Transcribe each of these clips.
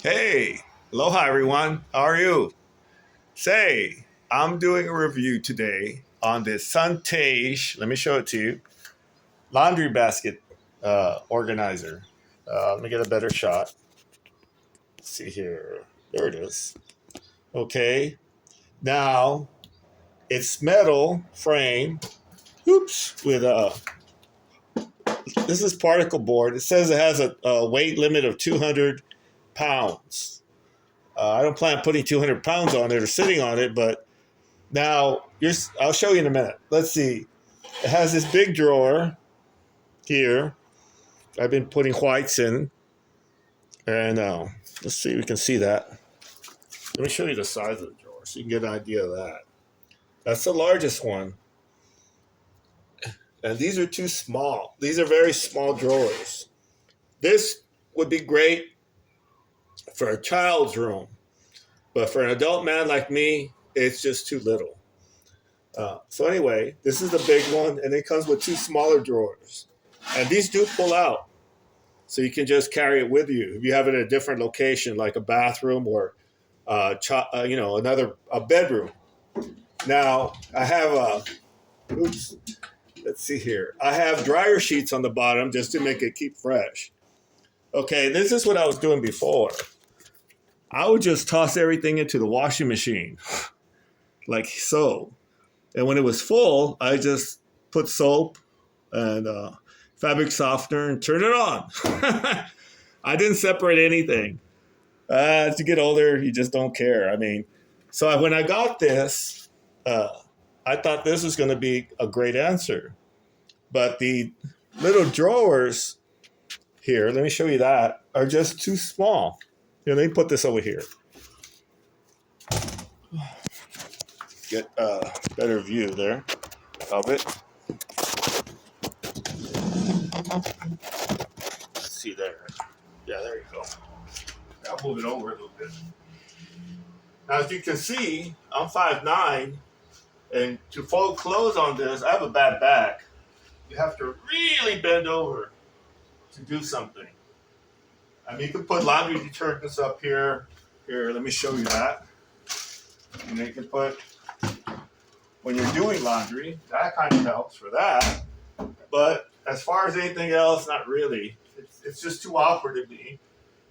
Hey, aloha everyone. How are you? Say, I'm doing a review today on the Suntage. Let me show it to you. Laundry basket organizer. Let me get a better shot. Let's see here. There it is. Okay. Now it's metal frame. Oops. With a this is particle board. It says it has a weight limit of 200 pounds. I don't plan on putting 200 pounds on it or sitting on it, but now, I'll show you in a minute. Let's see. It has this big drawer here. I've been putting whites in. And let's see if we can see that. Let me show you the size of the drawer so you can get an idea of that. That's the largest one. And these are too small. These are very small drawers. This would be great for a child's room. But for an adult man like me, it's just too little. So anyway, this is the big one, and it comes with two smaller drawers. And these do pull out, so you can just carry it with you if you have it in a different location, like a bathroom or another a bedroom. Now I have oops, let's see here. I have dryer sheets on the bottom just to make it keep fresh. Okay, this is what I was doing before. I would just toss everything into the washing machine, like so. And when it was full, I just put soap and fabric softener and turn it on. I didn't separate anything. As you get older, you just don't care. I mean, so when I got this, I thought this was going to be a great answer. But the little drawers here, let me show you that, are just too small. Let me put this over here. Get a better view there of it. Let's see there. Yeah, there you go. I'll move it over a little bit. Now, as you can see, I'm 5'9", and to fold clothes on this, I have a bad back. You have to really bend over to do something. I mean, you can put laundry detergents up here. Here, let me show you that. And then you can put, when you're doing laundry, that kind of helps for that. But as far as anything else, not really. It's just too awkward to be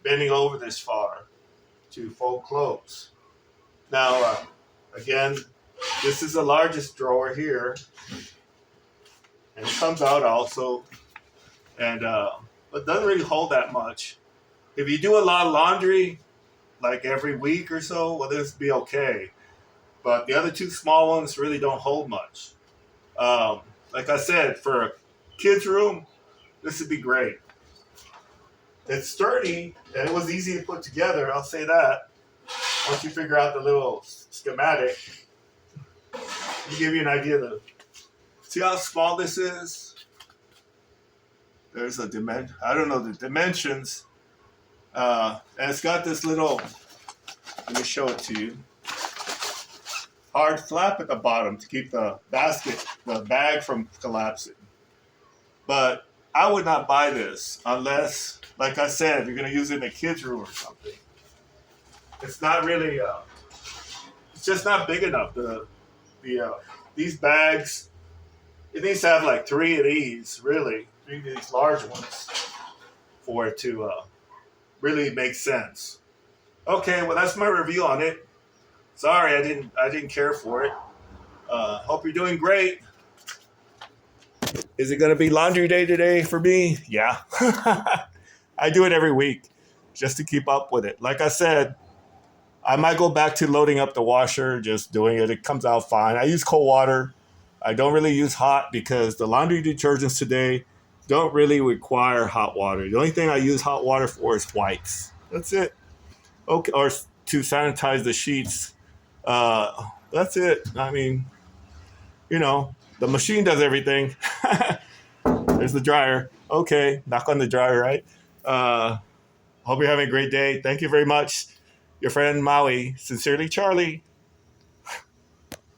bending over this far to fold clothes. Now, again, this is the largest drawer here, and it comes out also, and but doesn't really hold that much. If you do a lot of laundry, like every week or so, well, this would be okay. But the other two small ones really don't hold much. Like I said, for a kid's room, this would be great. It's sturdy, and it was easy to put together, I'll say that. Once you figure out the little schematic, to give you an idea of see how small this is? There's a dimension. I don't know the dimensions. And it's got this little, let me show it to you, hard flap at the bottom to keep the bag from collapsing. But I would not buy this unless, like I said, you're going to use it in a kid's room or something. It's not really, it's just not big enough. These bags, it needs to have like three of these, really, three of these large ones for it to really make sense. Okay, well that's my review on it. Sorry, I didn't care for it. Hope you're doing great. Is it going to be laundry day today for me? Yeah. I do it every week just to keep up with it. Like I said, I might go back to loading up the washer, just doing it. It comes out fine. I use cold water. I don't really use hot because the laundry detergents today don't really require hot water. The only thing I use hot water for is whites. That's it. Okay, or to sanitize the sheets. That's it. I mean, the machine does everything. There's the dryer. Okay, knock on the dryer, right? Hope you're having a great day. Thank you very much. Your friend Maui. Sincerely, Charlie.